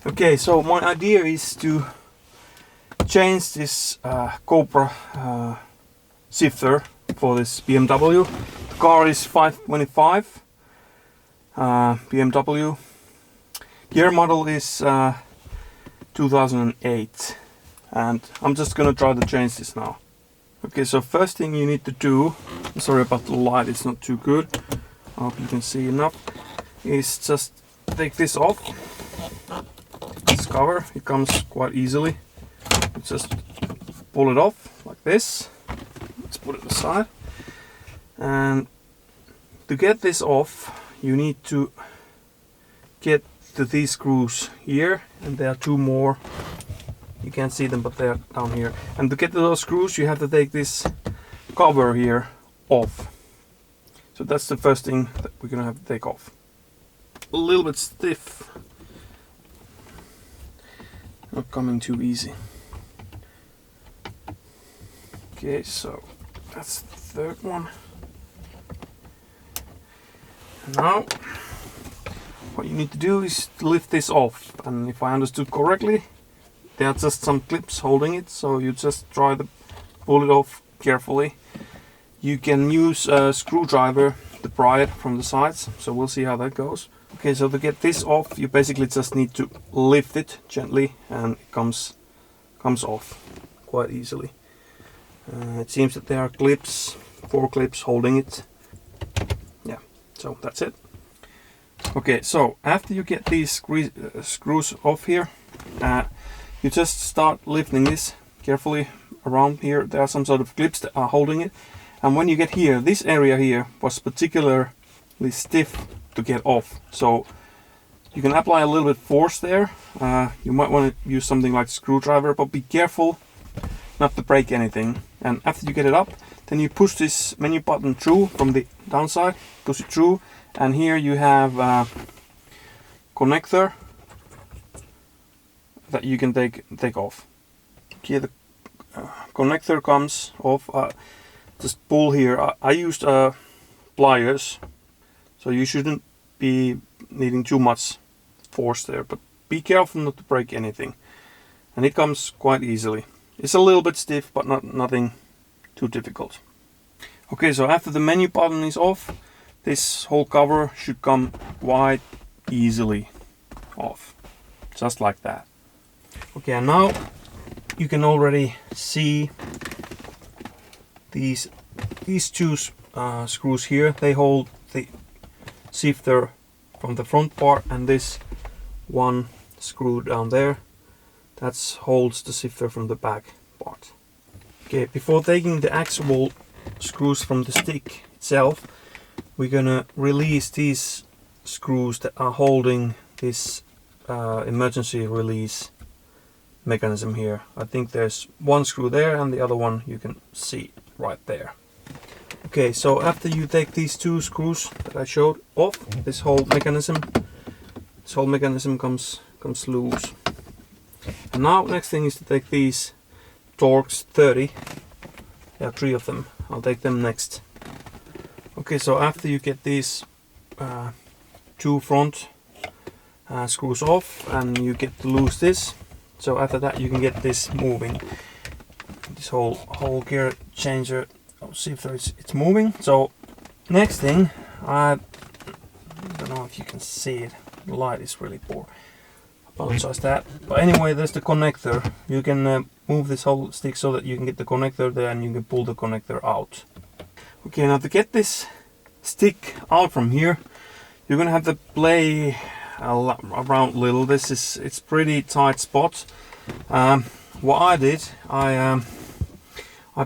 Okay, so my idea is to change this Cobra shifter for this BMW. The car is 525 BMW. Year model is 2008, and I'm just gonna try to change this now. Okay, so first thing you need to do, sorry about the light, it's not too good, I hope you can see enough, is just take this off. This cover, it comes quite easily. You just pull it off like this. Let's put it aside. And to get this off, you need to get to these screws here, and there are two more. You can't see them, but they're down here. And to get to those screws, you have to take this cover here off. So that's the first thing that we're gonna have to take off. A little bit stiff. Not coming too easy. Okay, so that's the third one. Now, what you need to do is lift this off, and if I understood correctly, there are just some clips holding it, so you just try to pull it off carefully. You can use a screwdriver to pry it from the sides, so we'll see how that goes. Okay, so to get this off, you basically just need to lift it gently, and it comes off quite easily. It seems that there are clips, 4 clips holding it. Yeah, so that's it. Okay, so after you get these screws off here, you just start lifting this carefully around here. There are some sort of clips that are holding it, and when you get here, this area here was particularly stiff to get off, so you can apply a little bit force there. You might want to use something like a screwdriver, but be careful not to break anything. And after you get it up, then you push this menu button through from the downside, push it through, and here you have a connector that you can take off. Okay, the connector comes off. Just pull here. I used pliers, so you shouldn't be needing too much force there, but be careful not to break anything. And it comes quite easily. It's a little bit stiff, but nothing too difficult. Okay, so after the menu button is off, this whole cover should come quite easily off, just like that. Okay, and now you can already see these two screws here. They hold the shifter from the front part, and this one screw down there, that holds the shifter from the back part. Okay, before taking the actual screws from the stick itself, we're gonna release these screws that are holding this emergency release mechanism here. I think there's one screw there, and the other one you can see right there. Okay, so after you take these two screws that I showed off, this whole mechanism comes loose. And now next thing is to take these torx 30. There are 3 of them. I'll take them next. Okay, so after you get these 2 front screws off, and you get to loose this, so after that you can get this moving. This whole gear changer, I'll see if it's moving. So next thing, I don't know if you can see it, the light is really poor, apologize that. But anyway, there's the connector. You can move this whole stick so that you can get the connector there, and you can pull the connector out. Okay, now to get this stick out from here, you're gonna have to play around a little. It's pretty tight spot. What I did, I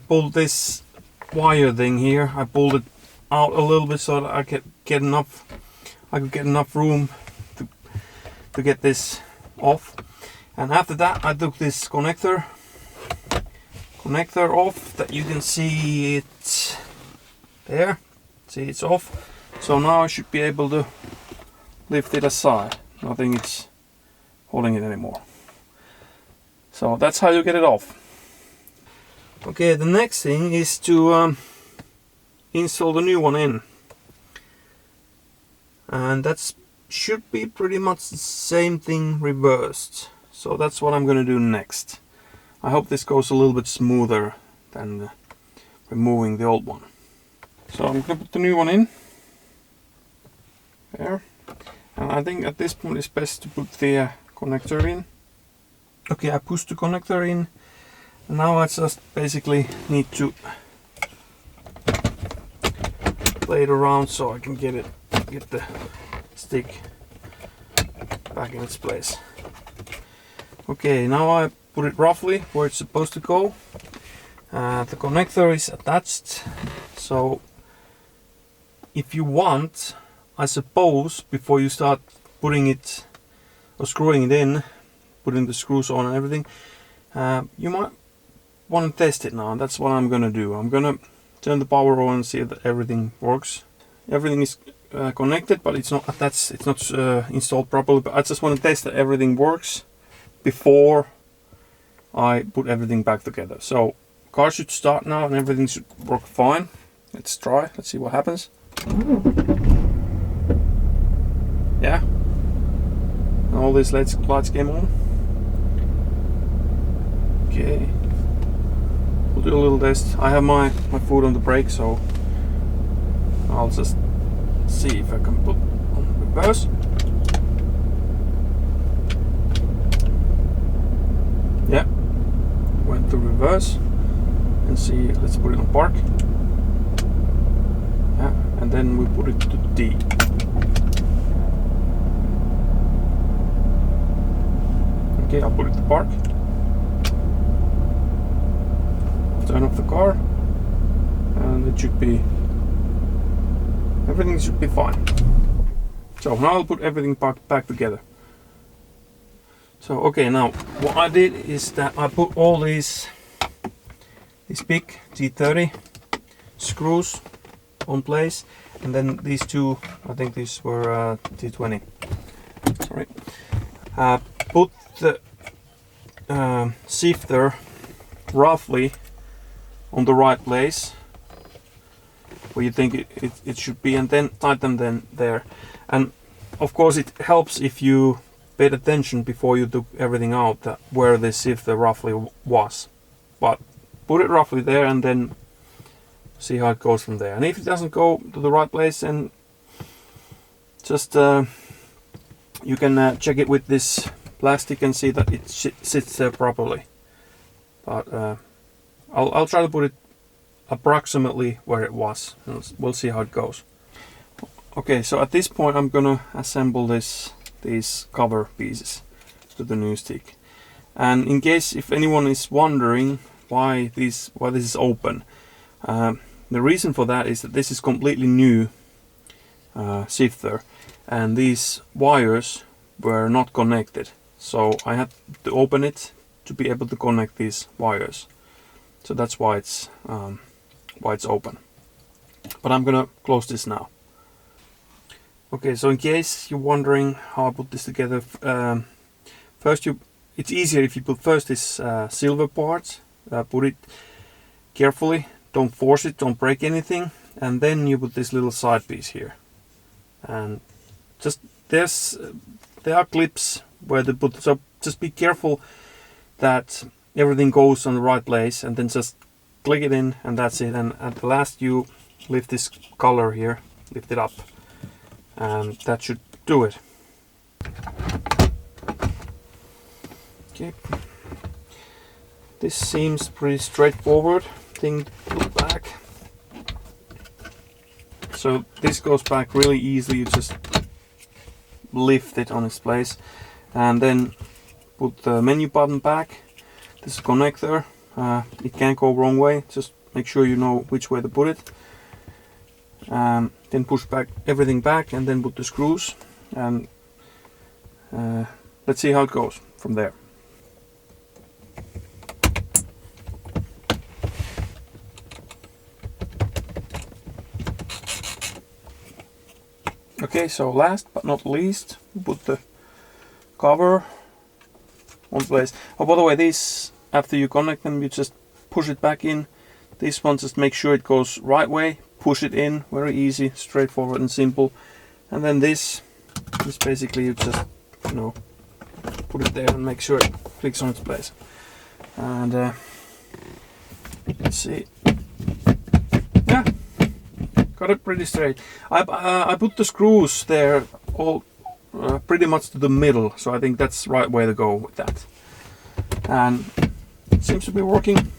pulled this wire thing here. I pulled it out a little bit so that I could get enough room to get this off. And after that, I took this connector off. That you can see it there. See, it's off. So now I should be able to lift it aside. I think it's holding it anymore. So that's how you get it off. Okay, the next thing is to install the new one in. And that's should be pretty much the same thing reversed. So that's what I'm gonna do next. I hope this goes a little bit smoother than removing the old one. So I'm gonna put the new one in there, and I think at this point it's best to put the connector in. Okay, I pushed the connector in, and now I just basically need to play it around so I can get the stick back in its place. Okay, now I put it roughly where it's supposed to go. The connector is attached, so if you want, I suppose, before you start putting it or screwing it in, putting the screws on and everything, you might want to test it now, and that's what I'm gonna do. I'm gonna turn the power on and see that everything works. Everything is connected, but it's not attached, it's not installed properly, but I just want to test that everything works before I put everything back together. So car should start now and everything should work fine. Let's try, let's see what happens. Yeah, all these lights came on. Okay, we'll do a little test. I have my foot on the brake, so I'll just see if I can put on reverse. Yeah, went to reverse, and see, let's put it on park. Yeah, and then we put it to D. Okay, I'll put it to park. Turn off the car, and it should be, everything should be fine. So now I'll put everything back together. So okay, now what I did is that I put all these big T30 screws on place, and then these two, I think these were T20. Sorry. Put the shifter roughly on the right place where you think it should be, and then tighten them there. And of course it helps if you paid attention before you took everything out where the shifter roughly was. But put it roughly there and then see how it goes from there. And if it doesn't go to the right place, then just you can check it with this plastic and see that it sits there properly. But I'll try to put it approximately where it was, and we'll see how it goes. Okay, so at this point I'm gonna assemble these cover pieces to the new stick. And in case if anyone is wondering why this is open, the reason for that is that this is completely new shifter, and these wires were not connected, so I had to open it to be able to connect these wires. So that's why it's open. But I'm gonna close this now. Okay, so in case you're wondering how I put this together, first it's easier if you put first this silver part, put it carefully, don't force it, don't break anything, and then you put this little side piece here. And just there are clips where they put, so just be careful that everything goes on the right place, and then just click it in, and that's it. And at the last you lift this collar here, lift it up, and that should do it. Okay, this seems pretty straightforward thing to put back. So this goes back really easily, you just lift it on its place, and then put the menu button back. This is a connector, it can't go wrong way, just make sure you know which way to put it. Then push back everything back, and then put the screws, and let's see how it goes from there. Okay, so last but not least, we put the cover on place. Oh, by the way, these, after you connect them, you just push it back in. This one, just make sure it goes right way, push it in, very easy, straightforward and simple. And then this, This basically you just, you know, put it there and make sure it clicks on its place. And let's see. Yeah, got it pretty straight. I put the screws there all pretty much to the middle, so I think that's the right way to go with that. And it seems to be working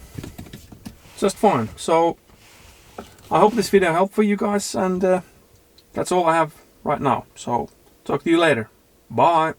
just fine. So I hope this video helped for you guys, and that's all I have right now. So talk to you later. Bye.